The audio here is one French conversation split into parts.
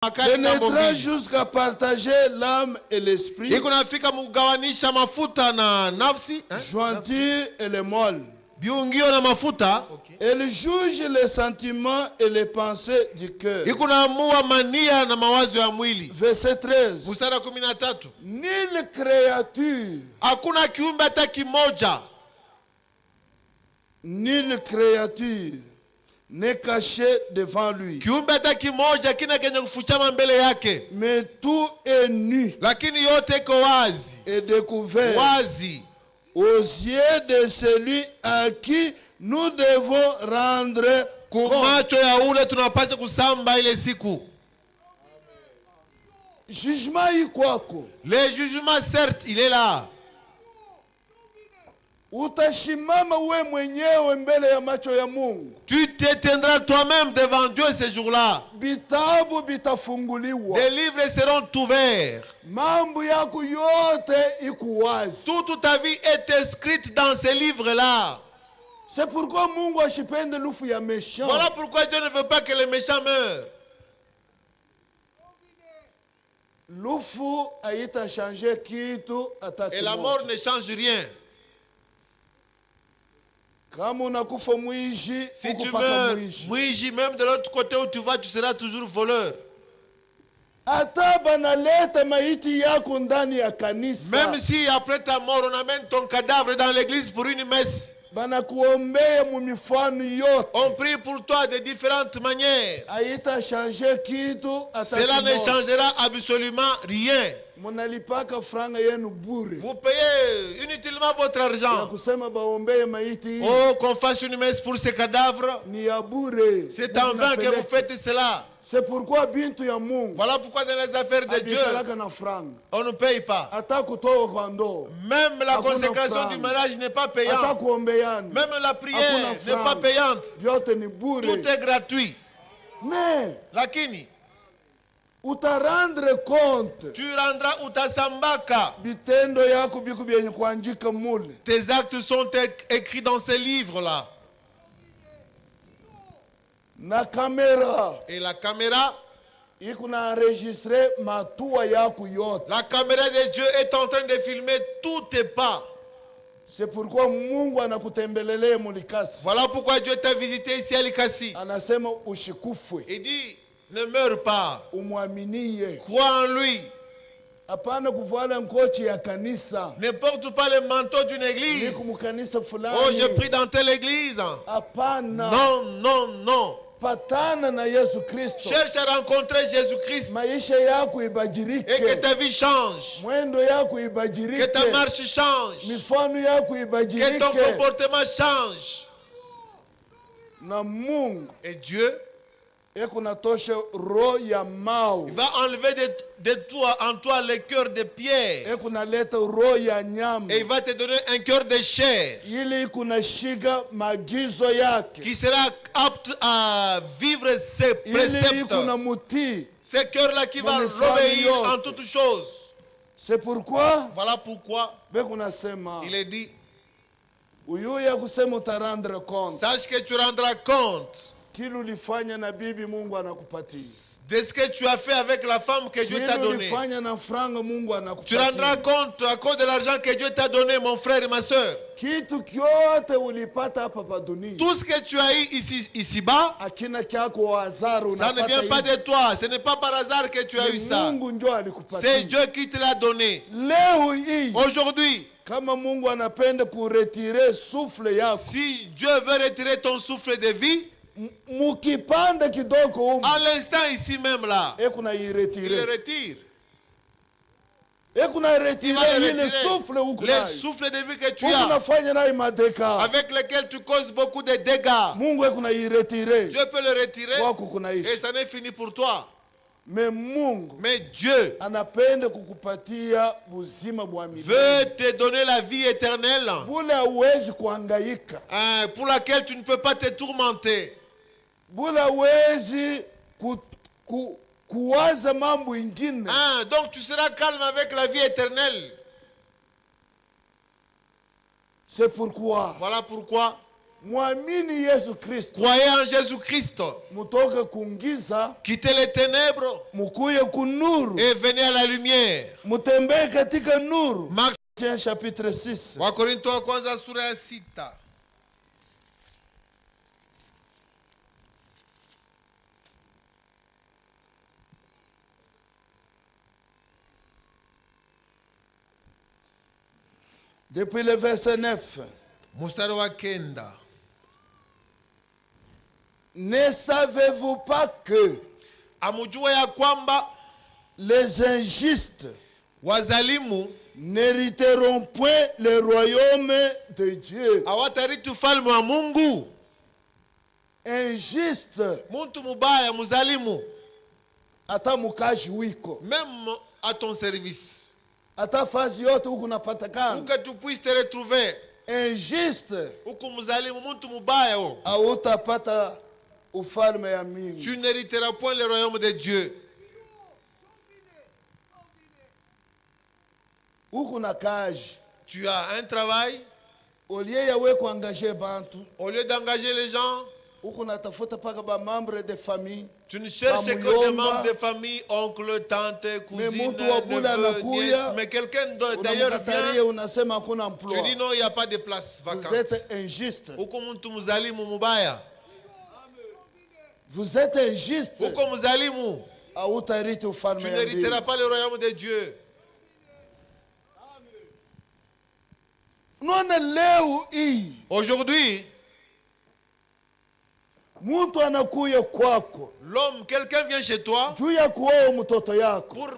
pénétrant jusqu'à partager l'âme et l'esprit, jointure et les molles. Elle juge les sentiments et les pensées du cœur. Verset 13. Nulle créature, nulle créature n'est caché devant lui, mais tout est nu et découvert aux yeux de celui à qui nous devons rendre compte. Jugement ikwako. Le jugement, certes, il est là. Utashimama we mwenyewe mbele ya macho ya Mungu. Tu t'éteindras toi-même devant Dieu ces jours-là. Bitabu bitafunguliwa. Les livres seront ouverts. Mambo yako yote ikuwazi. Toute ta vie est inscrite dans ces livres-là. C'est pourquoi Mungu ashipende lufu ya méchant. Voilà pourquoi Dieu ne veut pas que les méchants meurent. Lufu aita changer kitu ataki. Et la mort ne change rien. Si tu meurs, Mouiji, même de l'autre côté où tu vas, tu seras toujours voleur. Même si après ta mort, on amène ton cadavre dans l'église pour une messe. On prie pour toi de différentes manières. Cela ne changera absolument rien. Vous payez inutilement votre argent. Oh, qu'on fasse une messe pour ces cadavres. C'est en vain que vous faites cela. C'est pourquoi voilà pourquoi dans les affaires de Dieu, on ne paye pas. Même la consécration du mariage n'est pas payante. Même la prière n'est pas payante. Tout est gratuit. Mais lakini utarendre compte. Tu rendras utasambaka. Bitendo yako biku byenye kuandika mule. Tes actes sont écrits dans ces livres-là. Na caméra. Et la caméra ikuna enregistrer matua yako yote. La caméra de Dieu est en train de filmer tous tes pas. C'est pourquoi Mungu anakutembelelea mulikasi. Voilà pourquoi Dieu t'a visité ici à Likasi. Anasema ushikufwe. Il dit ne meurs pas. Umwaminie. Crois en lui. Apana kuvala ngochi ya kanisa. Ne porte pas le manteau d'une église. Niku mukanisa fulani. Oh, je prie dans telle église. Apana. Non, non, non. Patana na Yesu Kristo. Cherche à rencontrer Jésus-Christ. Maisha yako ibadilike. Et que ta vie change. Mwendo yako ibadilike. Que ta marche change. Mifano yako ibadilike. Que ton comportement change. Na Mungu. Et Dieu, il va enlever de toi, en toi le cœur de pierre. Et il va te donner un cœur de chair. Qui sera apte à vivre ses préceptes. Ce cœur-là qui va l'obéir en toutes choses. C'est pourquoi. Voilà pourquoi il est dit. Sache que tu rendras compte de ce que tu as fait avec la femme que Dieu t'a donnée. Tu rendras compte à cause de l'argent que Dieu t'a donné, mon frère et ma soeur. Tout ce que tu as eu ici-bas, ça ne vient pas de toi. Ce n'est pas par hasard que tu as eu ça. C'est Dieu qui te l'a donné. Aujourd'hui, si Dieu veut retirer ton souffle de vie, à l'instant ici même là, il le retire. Il va le retirer. Le souffle de vie que tu as, avec lequel tu causes beaucoup de dégâts, Dieu peut le retirer et ça n'est fini pour toi. Mais Dieu veut te donner la vie éternelle pour laquelle tu ne peux pas te tourmenter. Donc tu seras calme avec la vie éternelle. C'est pourquoi. Voilà pourquoi Mwamini Yesu Kristo. Croyez en Jésus-Christ. Mutoke kungiza. Quittez les ténèbres. Mukuye kunuru. Et venez à la lumière. Mutembee katika nuru. Marc chapitre 6. Wakorintho wa kwanza sura ya 6. Depuis le verset 9. Mstari wa 9. Ne savez-vous pas que amujua ya kwamba les injustes wazalimu n'hériteront point le royaume de Dieu? Hawatarithi ufalme wa Mungu. Injuste. Muntu mubaya muzalimu. Ata mukaji wiko. Même à ton service. Ata fazi yote huku napatikana. Pour que tu puisses te retrouver. Injuste. Huku muzalimu muntu mubaya ho. Hautapata ufalme ya Mungu. Tu n'hériteras point le royaume de Dieu. Huku na kaji. Tu as un travail. Au lieu ya we kuengager bantu. Au lieu d'engager les gens. Huku natafuta paka ba membres de famille. Tu ne cherches que des membres de famille, oncle, tante, cousine, neveu, nièce. Mais quelqu'un d'ailleurs vient. Tu dis non, il n'y a pas de place vacante. Vous êtes injuste. Vous êtes injuste. Tu n'hériteras pas le royaume de Dieu. Aujourd'hui, l'homme, quelqu'un vient chez toi pour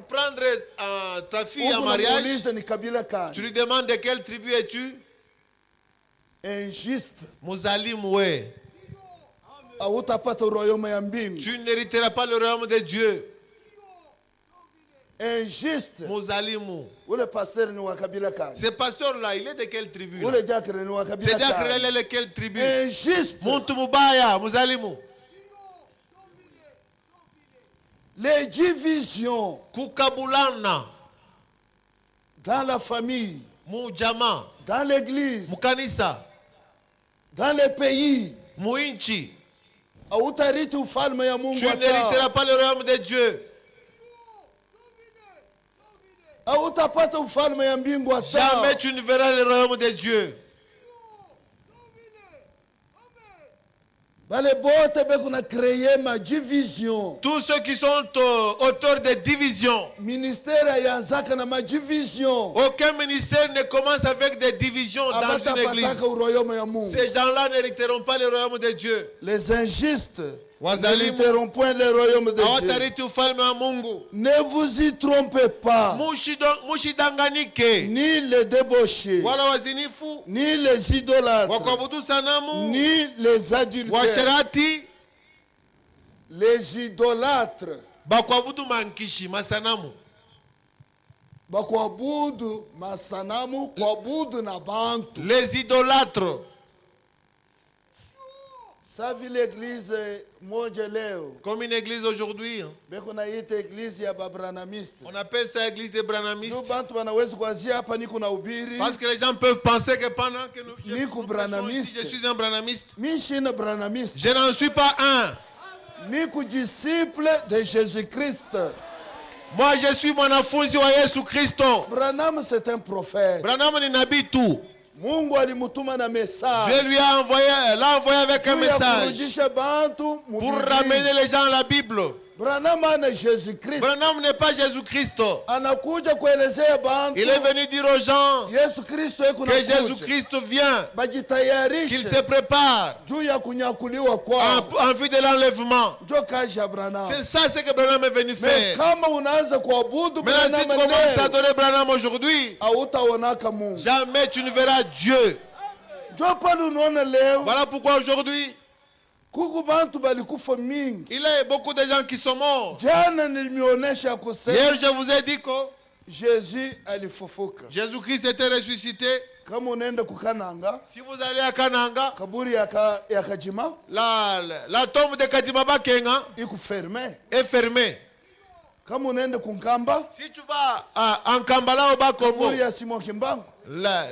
prendre ta fille en mariage. Tu lui demandes de quelle tribu es-tu? Injuste. Muzalimwe. Tu n'hériteras pas le royaume de Dieu. Injuste. Muzalimu. Ce pasteur-là, il est de quelle tribu? C'est diacre, il est de quelle tribu? Injuste. Muntu mubaya, muzalimu. Les divisions. Kukabulana. Dans la famille. Mujama. Dans l'église. Mukanisa. Dans les pays. Muinchi. Tu n'hériteras pas le royaume de Dieu. Jamais tu ne verras le royaume de Dieu. Tous ceux qui sont auteurs de divisions. Aucun ministère ne commence avec des divisions dans une église. Ces gens-là n'hériteront pas le royaume de Dieu. Les injustes n'hériteront point le royaume de Dieu. Ne vous y trompez pas. Ni les débauchés, ni les idolâtres, ni les adultères. Les idolâtres bakwabudu masanamu kwabudu na bantu. Les idolâtres. Savi l'église moja leo. Comme une église aujourd'hui. Beko na ite église ya babranamiste. On appelle ça église des branamistes. Ndio bantu wanaweza kuanzia hapa niko na ubiri. Parce que les gens peuvent penser que pendant que je suis un branamiste. Mimi shina branamiste. Je n'en suis pas un. Niko disciple de Jésus-Christ. Moi je suis mwanafunzi wa Yesu Kristo. Branham c'est un prophète. Branham ni nabii tu. Mungu alimutuma na message. Dieu lui a envoyé avec un message pour ramener les gens à la Bible. Branham n'est pas Jésus-Christ. Il est venu dire aux gens que Jésus-Christ vient, qu'il se prépare en vue de l'enlèvement. C'est ça ce que Branham est venu faire. Maintenant, si tu commences à adorer Branham aujourd'hui, jamais tu ne verras Dieu. Voilà pourquoi aujourd'hui, il y a beaucoup de gens qui sont morts. Hier, je vous ai dit que Jésus-Christ était ressuscité. Si vous allez à Kananga, la tombe de Kadima Bakenga est fermée. Kama unaenda kunkamba, si tu vas en Kambala au Bakongo, kaburi ya Simon Kimbangu, la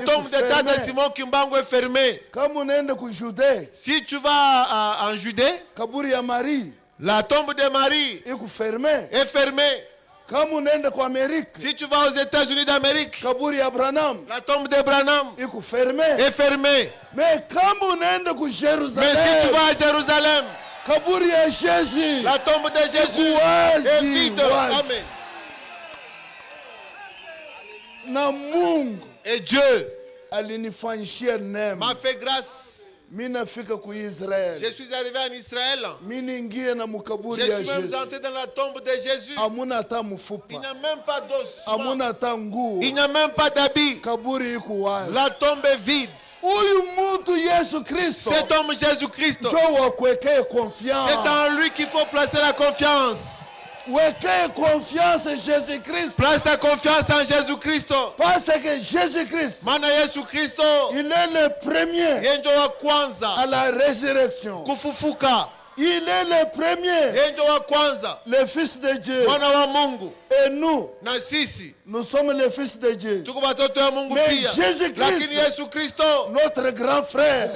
tombe de Tata Simon Kimbangu est fermée. Kama unaenda ku Judée, si tu vas en Judée, kaburi ya Marie, la tombe de Marie est fermée. Kama unaenda ku Amérique, si tu vas aux États-Unis d'Amérique, kaburi ya Branham, la tombe de Branham est fermée. Mais kama unaenda ku Jérusalem, mais si tu vas à Jérusalem, kaburi ya Jésus, la tombe de Jésus est vide. Amen. Na Mungu, et Dieu alinifanyishia neema, m'a fait grâce. Mimi nafika ku Israël. Je suis arrivé en Israël. Mimi ningie na mukaburi ya Jésus. Je suis même entré dans la tombe de Jésus. Amuna hata mfupa. Il n'y a même pas d'os. Amuna hata nguo. Il n'y a même pas d'habit. Kaburi iko wazi. La tombe est vide. Huyu mtu Yesu Kristo. Cet homme Jésus-Christ. C'est en lui qu'il faut placer la confiance. Confiance en Jésus-Christ. Place ta confiance en Jésus-Christ. Parce que Jésus-Christ, Mana Yesu Kristo, il est le premier à la résurrection. Kufufuka. Il est le premier, le Fils de Dieu. Et nous, nous sommes le Fils de Dieu. Mais Jésus-Christ, notre grand frère,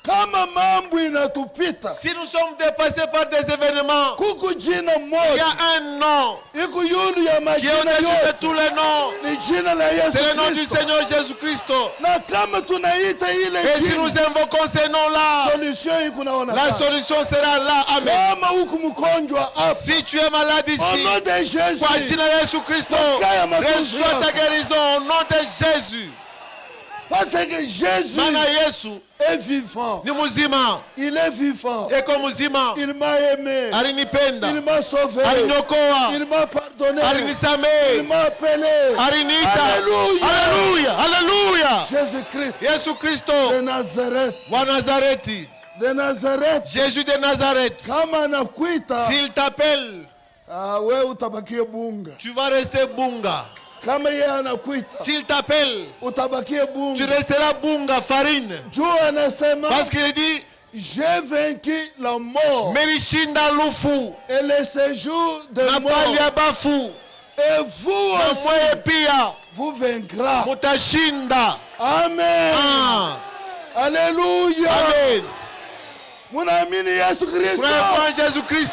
kama mambo inatupita, si nous sommes dépassés par des événements, kuku jina il y moja, a un nom iko yulu ya qui est majina au-dessus de yote, tous les noms. ni jina la Yesu C'est le nom du Kristo. Seigneur Jésus-Christ. Na kama tunaita ile Et si nous jina, invoquons ces noms-là, solution iko naona. la solution sera là. Amen. Kama huku mgonjwa hapa, Si tu es malade au ici, nom de Jésus, kwa jina la Yesu Kristo, reçois ta guérison au nom de Jésus. parce que Jésus Mana Yesu est vivant. ni muzima. Il est vivant. Eko muzima. Il m'a aimé. Alinipenda. Il m'a sauvé. Aliniokoa. Il m'a pardonné. Alinisamehe. Il m'a appelé. Aliniita. Alléluia. Alléluia. Alléluia. Jésus-Christ Yesu Kristo de Nazareth. wa Nazareti. De Nazareth. Jésus de Nazareth. Kama anakuita, S'il t'appelle, wewe utabakie bunga. tu vas rester bunga. Kama yeye anakuita, S'il t'appelle, utabakie tu bunga. resteras bunga, farine. Juu anasema, Parce qu'il dit, j'ai vaincu la mort Merishinda lufu. et le séjour de Na mort. pali ya bafu. Et vous Na aussi, mweye pia. vous vaincra. Mutashinda. Amen. Ah. Alléluia. Amen. Munaamini Yesu Kristo. Crois en Jésus-Christ.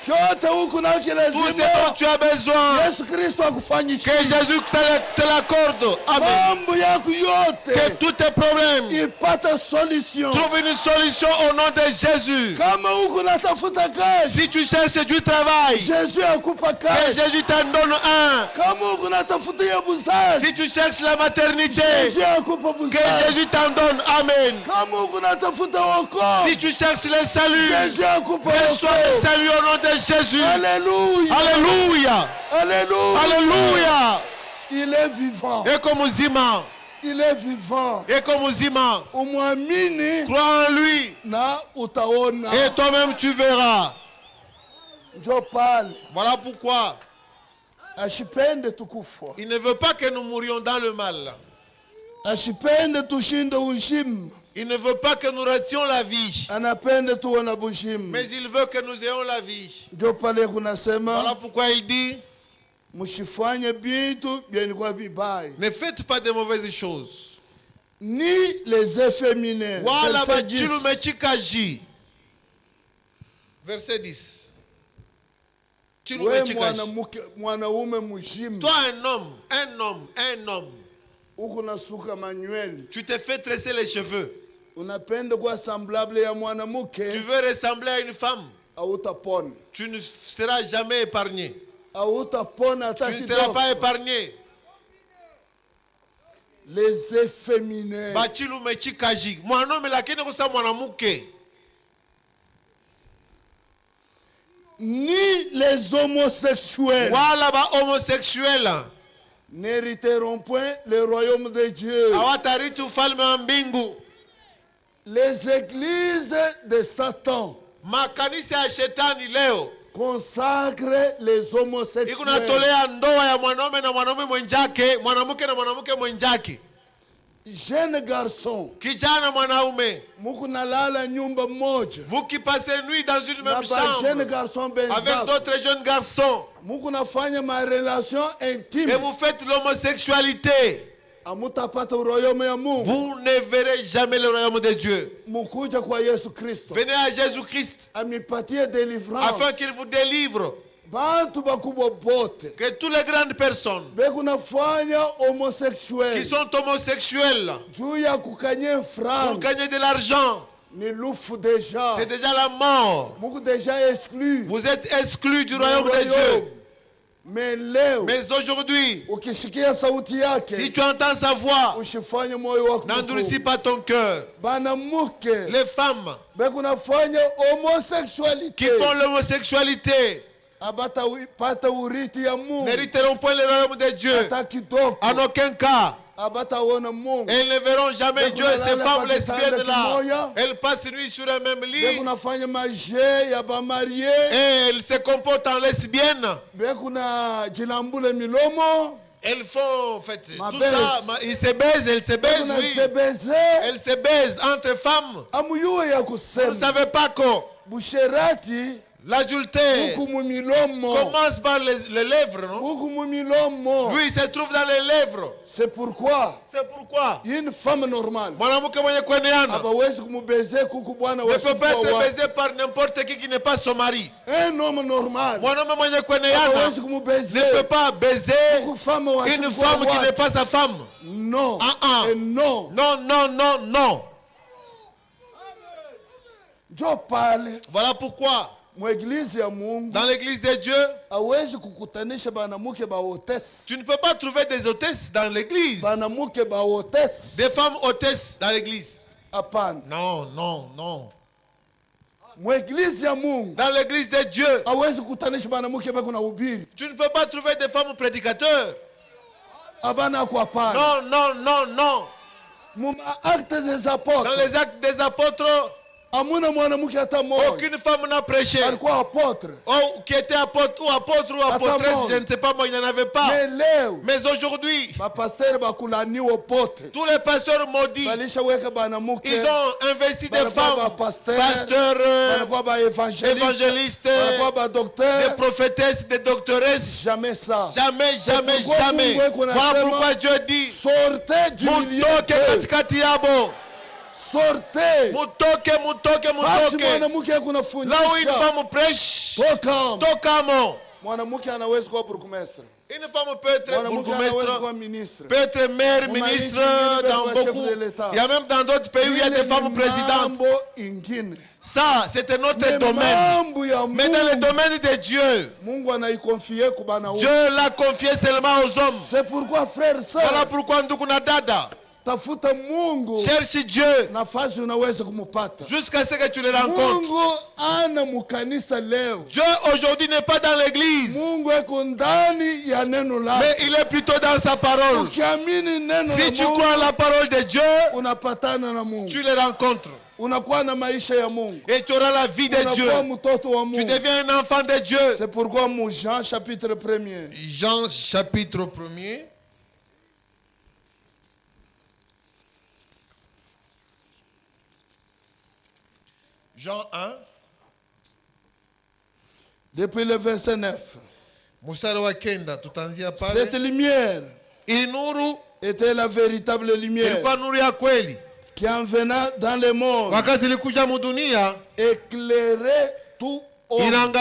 Kyote huku na Tout ce kilazima. dont tu as besoin, Yesu Kristo akufanyishie. que Jésus te l'accorde. Amen. Mambo yako Que yote tous tes problèmes ipate solution. trouvent une solution au nom de Jésus. Kama huku natafuta kazi, Si tu cherches du travail, Jésus akupa que kazi. Jésus t'en donne un. Kama huku natafuta ya buzazi, Si tu cherches la maternité, Jésus akupa que buzazi. Jésus t'en donne. Amen. Kama huku natafuta wokovu, Si tu cherches le salut, Jésus akupa reçois le wokovu. salut au nom de Jésus. Alléluia. Alléluia. Alléluia. Alléluia. Il est vivant. Eko muzima. Il est vivant. Eko muzima. Umwamini Crois en lui na utaona. et toi-même tu verras. Njo pale Voilà pourquoi ashipende tukufa, il ne veut pas que nous mourions dans le mal. ashipende tushinde uzima, Il ne veut pas que nous rations la vie, anapende tuwe na buzima. mais il veut que nous ayons la vie. Njo pale kunasema, Voilà pourquoi il dit, msifanye vitu vyenye vibaya, ne faites pas de mauvaises choses. ni les efféminés. Wala Verset bachilu 10. mechikaji. Verset 10. Chilu We mechikaji. mwanaume mzima, Toi un homme, uko nasuka manywele, tu te fais tresser les cheveux. unapenda kuwa semblable ya Tu mwanamke, veux ressembler à une femme. hautapona. Tu ne seras jamais épargné. Hautapona hata Tu ne seras kidogo. pas épargné. Les efféminés, Bachilu mechikaji. Mwanaume lakini kusa mwanamke. ni les homosexuels Wala ba homosexuel. n'hériteront point le royaume de Dieu. Hawatariti ufalme wa mbingu. Les églises de Satan Makanisa ya shetani leo consacrent les homosexuels. ikunatolea ndoa ya mwanaume na mwanaume mwenzake, mwanamke na mwanamke mwenzake. jeune garçon, kijana mwanaume, muku nalala nyumba moja, vous qui passez nuit dans une même chambre jeune garçon avec d'autres jeunes garçons, muku nafanya ma relation intime, et vous faites l'homosexualité, vous ne verrez jamais le royaume de Dieu. Venez à Jésus-Christ afin qu'il vous délivre. Que toutes les grandes personnes qui sont homosexuelles pour gagner de l'argent, c'est déjà la mort. Vous êtes exclus du royaume de Dieu. Mais aujourd'hui, si tu entends sa voix, n'endurcis pas ton cœur. Les femmes qui font l'homosexualité n'hériteront point le royaume de Dieu en aucun cas. Elles ne verront jamais Dieu. Ces femmes lesbiennes là, elles passent nuit sur un même lit et elles se comportent en lesbiennes. Elles font en fait tout ça. Ils se baisent, elles se baisent, oui. Elles se baisent entre femmes. Vous ne savez pas quoi. L'adultère commence par les lèvres, non? Lui, il se trouve dans les lèvres. C'est pourquoi une femme normale ne peut pas être baisée par n'importe qui n'est pas son mari. Un homme normal ne peut pas baiser une femme qui n'est pas sa femme. Non. Non. Non. Voilà pourquoi dans l'église de Dieu, tu ne peux pas trouver des hôtesses dans l'église. Des femmes hôtesses dans l'église. Non. Dans l'église de Dieu, tu ne peux pas trouver des femmes prédicateurs. Non. Dans les actes des apôtres, aucune femme n'a prêché. Qui était apôtre ou apôtresse, je ne sais pas, moi il n'y en avait pas. Mais aujourd'hui, tous les pasteurs maudits, ils ont investi des femmes, pasteurs, évangélistes, des prophétesses, des doctoresses. Jamais ça. Jamais. Voilà pourquoi Dieu dit, sortez. Mutoke. Là où une femme prêche, tokamo. Une femme peut être bourgmestre, peut être maire, ministre, dans beaucoup. Il y a même dans d'autres pays où il y a des femmes présidentes. Ça, c'est un autre domaine. Mais dans le domaine de Dieu, Dieu l'a confié seulement aux hommes. C'est pourquoi, frère, sœur, voilà pourquoi Ndukuna Dada, cherche Dieu jusqu'à ce que tu le rencontres. Dieu aujourd'hui n'est pas dans l'église, mais il est plutôt dans sa parole. Si tu crois en la parole de Dieu, tu le rencontres. Et tu auras la vie de Dieu. Tu deviens un enfant de Dieu. C'est pourquoi Jean chapitre 1er. Jean chapitre 1er. Jean 1. Depuis le verset 9. Cette lumière était la véritable lumière qui en venant dans le monde éclairait tout homme.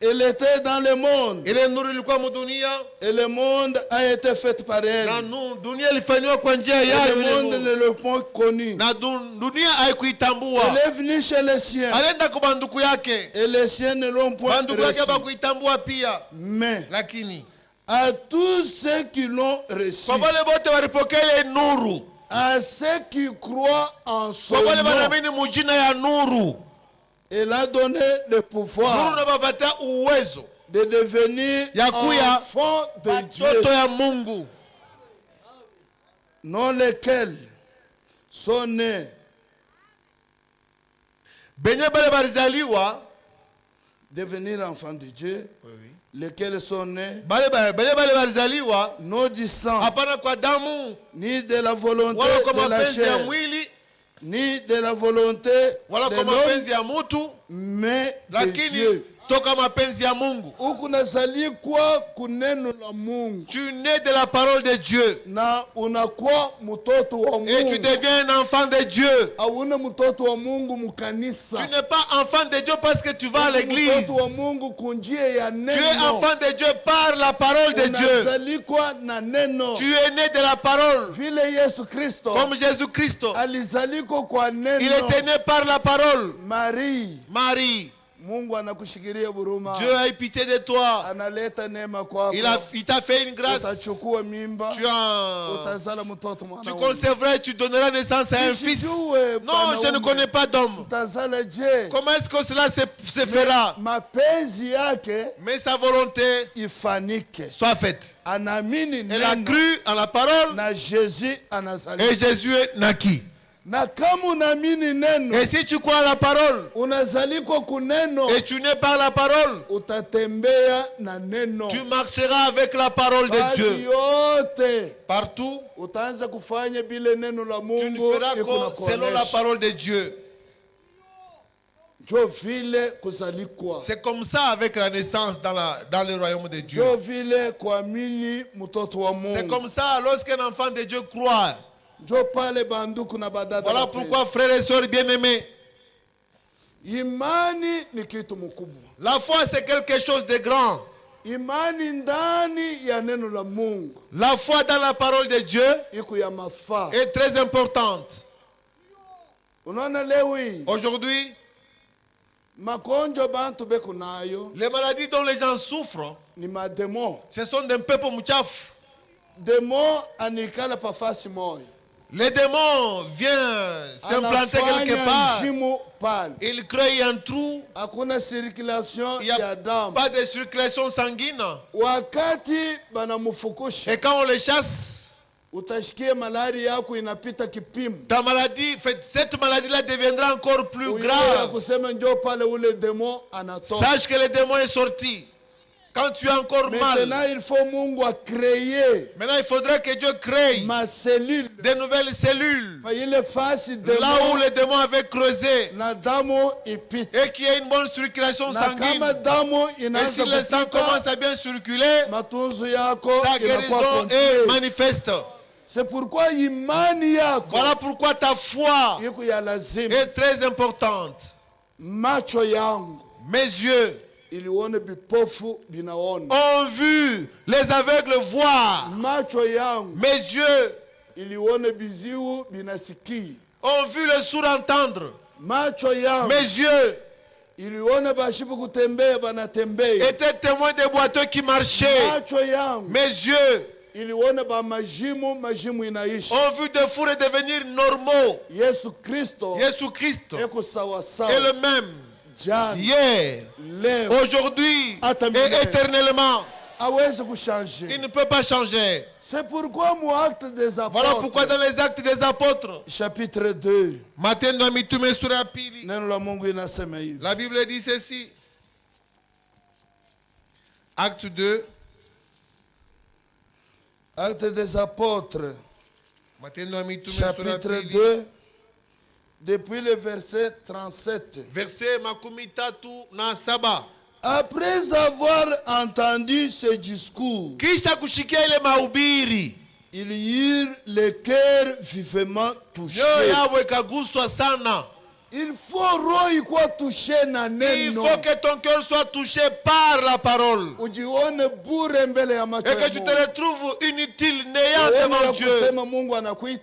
Elle était dans le monde et le monde a été fait par elle. Le monde ne l'a point connu. Elle est venue chez les siens et les siens ne l'ont point reçu. Mais à tous ceux qui l'ont reçu, à ceux qui croient en son nom, elle a donné le pouvoir de devenir enfant de Dieu, non lesquels sont nés devenir enfants de Dieu, lesquels sont nés non du sang, ni de la volonté de la chair, ni de la volonté de l'homme, mais de Dieu. Toka mapenzi ya Mungu. Ukunazaliwa kuneno la Mungu. Tu nais de la parole de Dieu. Na unakuwa mtoto wa Mungu. Et tu deviens un enfant de Dieu. Hauna mtoto wa Mungu mkanisa. Tu n'es pas enfant de Dieu parce que tu vas à l'église. Mtoto wa Mungu kunjia ya neno. Tu es enfant de Dieu par la parole de Dieu. Unazaliwa na neno. Tu es né de la parole. Vile Yesu Kristo. Comme Jésus Christ. Alizaliwa kwa neno. Il était né par la parole. Marie. Mungu anakushikilia huruma. Dieu a eu pitié de toi. Analeta neema kwako. Il t'a fait une grâce. Utachukua mimba. Utazala mtoto mwana. Tu conserveras, tu donneras naissance à un fils. Non, je ne connais pas d'homme. Utazala je. Comment est-ce que cela se fera? Mapenzi yake. Mais sa volonté ifanike. Soit faite. Anamini neno. Elle a cru en la parole. Na Jésus anazaliwa. Et Jésus est naquit. Na kama unaamini neno, et si tu crois la parole, unazaliko kuneno, et tu n'es pas la parole, utatembea na neno, tu marcheras avec la parole de Dieu. Yote, partout, utaanza kufanya bile neno la Mungu, tu ne feras que selon la parole de Dieu. C'est comme ça avec la naissance dans le royaume de Dieu. C'est comme ça lorsqu'un enfant de Dieu croit. Voilà pourquoi, frères et sœurs bien-aimés, la foi c'est quelque chose de grand. La foi dans la parole de Dieu est très importante. Aujourd'hui, les maladies dont les gens souffrent, ce sont des peuples mouchaf. Les démons viennent s'implanter quelque part. Ils créent un trou. Il n'y a pas de circulation sanguine. Et quand on les chasse, ta maladie, cette maladie-là deviendra encore plus grave. Sache que le démon est sorti. Quand tu as encore mal, maintenant il faudrait que Dieu crée des nouvelles cellules là où les démons avaient creusé et qu'il y ait une bonne circulation sanguine. Et si le sang commence à bien circuler, ta guérison est manifeste. C'est pourquoi voilà pourquoi ta foi est très importante. Mes yeux ont vu les aveugles voir. Mes yeux ont vu les sourds entendre. Mes yeux étaient témoins des boiteux qui marchaient. Mes yeux ont vu des fours devenir normaux. Jésus-Christ est le même. Hier, aujourd'hui et éternellement. Il ne peut pas changer. C'est pourquoi voilà pourquoi dans les actes des apôtres, chapitre 2, la Bible dit ceci. Acte 2. Acte des apôtres, chapitre 2, depuis le verset 37. Verset makumi tatu na saba. Après avoir entendu ce discours, kisha kushikia ile mahubiri, ils eurent le cœur vivement touché. Il faut que ton cœur soit touché par la parole. Et que tu te retrouves inutile, néant devant Dieu.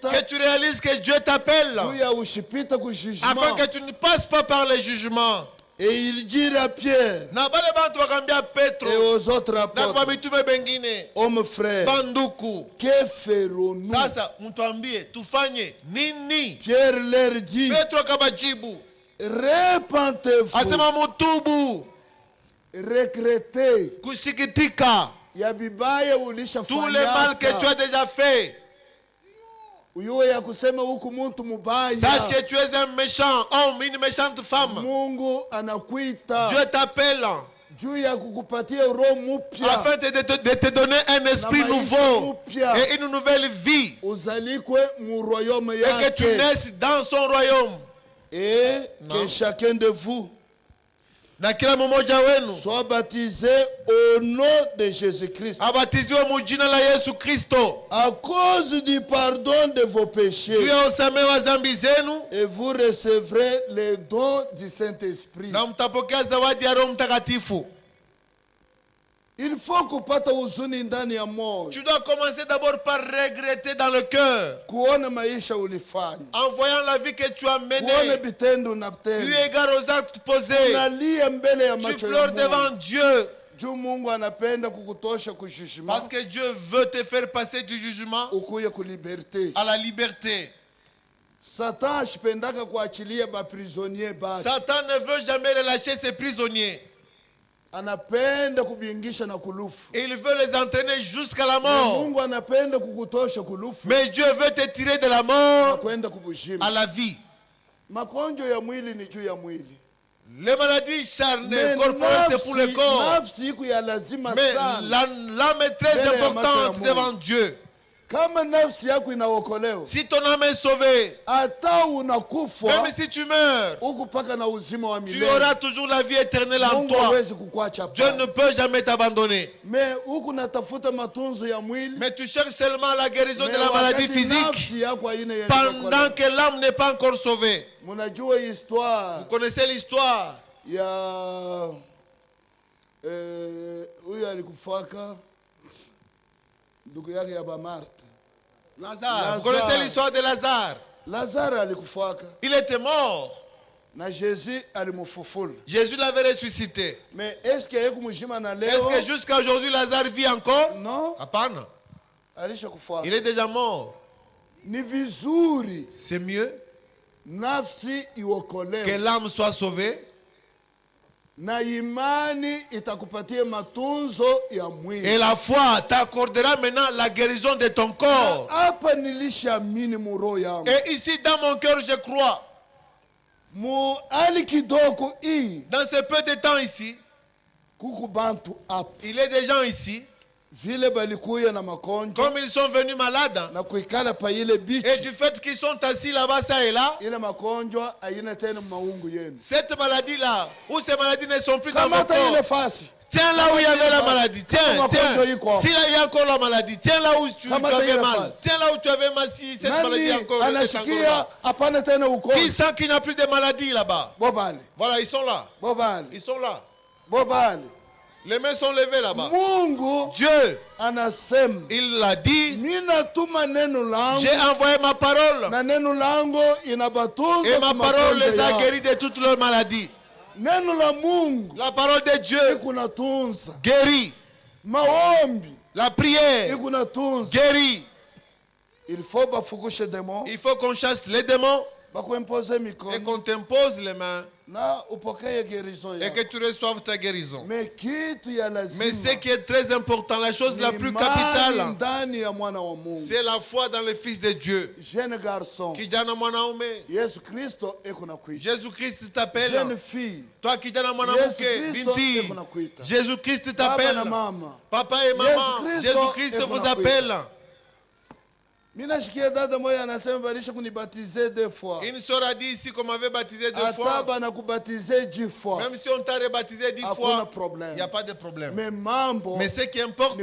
Que tu réalises que Dieu t'appelle afin que tu ne passes pas par les jugements. Et il dit à Pierre et aux autres apôtres, hommes frères, que ferons-nous? Pierre leur dit, repentez-vous, regrettez tous les mal que tu as déjà fait. Sache que tu es un méchant homme, une méchante femme. Dieu t'appelle afin de te donner un esprit nouveau et une nouvelle vie, et que tu naisses dans son royaume. Et que chacun de vous soit baptisé au nom de Jésus-Christ, à cause du pardon de vos péchés, et vous recevrez les dons du Saint-Esprit. Il faut que tu dois commencer d'abord par regretter dans le cœur, en voyant la vie que tu as menée, eu égard aux actes posés, tu pleures devant Dieu, parce que Dieu veut te faire passer du jugement à la liberté. Satan ne veut jamais relâcher ses prisonniers. Il veut les entraîner jusqu'à la mort. Mais Dieu veut te tirer de la mort à la vie. Les maladies charnelles corporelles, c'est pour le corps. Mais l'âme est très importante devant Dieu. Si ton âme est sauvée, même si tu meurs, tu auras toujours la vie éternelle en toi. Dieu ne peut jamais t'abandonner. Mais tu cherches seulement la guérison de la maladie physique pendant que l'âme n'est pas encore sauvée. Vous connaissez l'histoire? Lazare. Vous connaissez l'histoire de Lazare? Il était mort. Jésus l'avait ressuscité. Mais est-ce que jusqu'à aujourd'hui Lazare vit encore? Non. Il est déjà mort. C'est mieux que l'âme soit sauvée, et la foi t'accordera maintenant la guérison de ton corps. Et ici dans mon cœur je crois, dans ce peu de temps ici, il y a des gens ici, comme ils sont venus malades, et du fait qu'ils sont assis là-bas, ça et là, cette maladie-là, ou ces maladies ne sont plus dans votre corps. Tiens là où il y avait la maladie. Tiens. S'il y a encore la maladie, tiens là où tu avais mal. Tiens là où tu avais mal, si cette maladie encore est encore là. Qui sent qu'il n'y a plus de maladie là-bas? Voilà, ils sont là. Ils sont là. Les mains sont levées là-bas. Dieu, il l'a dit, j'ai envoyé ma parole, et ma parole les a guéris de toutes leurs maladies. La parole de Dieu guérit. La prière guérit. Il faut qu'on chasse les démons et qu'on t'impose les mains et que tu reçoives ta guérison. Mais ce qui est très important, la chose la plus capitale, c'est la foi dans le Fils de Dieu. Jésus-Christ t'appelle. Toi qui Jésus-Christ t'appelle. Papa et maman, Jésus-Christ vous appelle. Une sœur a dit ici qu'on m'avait baptisé 2 fois. Même si on t'a rebaptisé 10 fois, il n'y a pas de problème. Mais ce qui importe,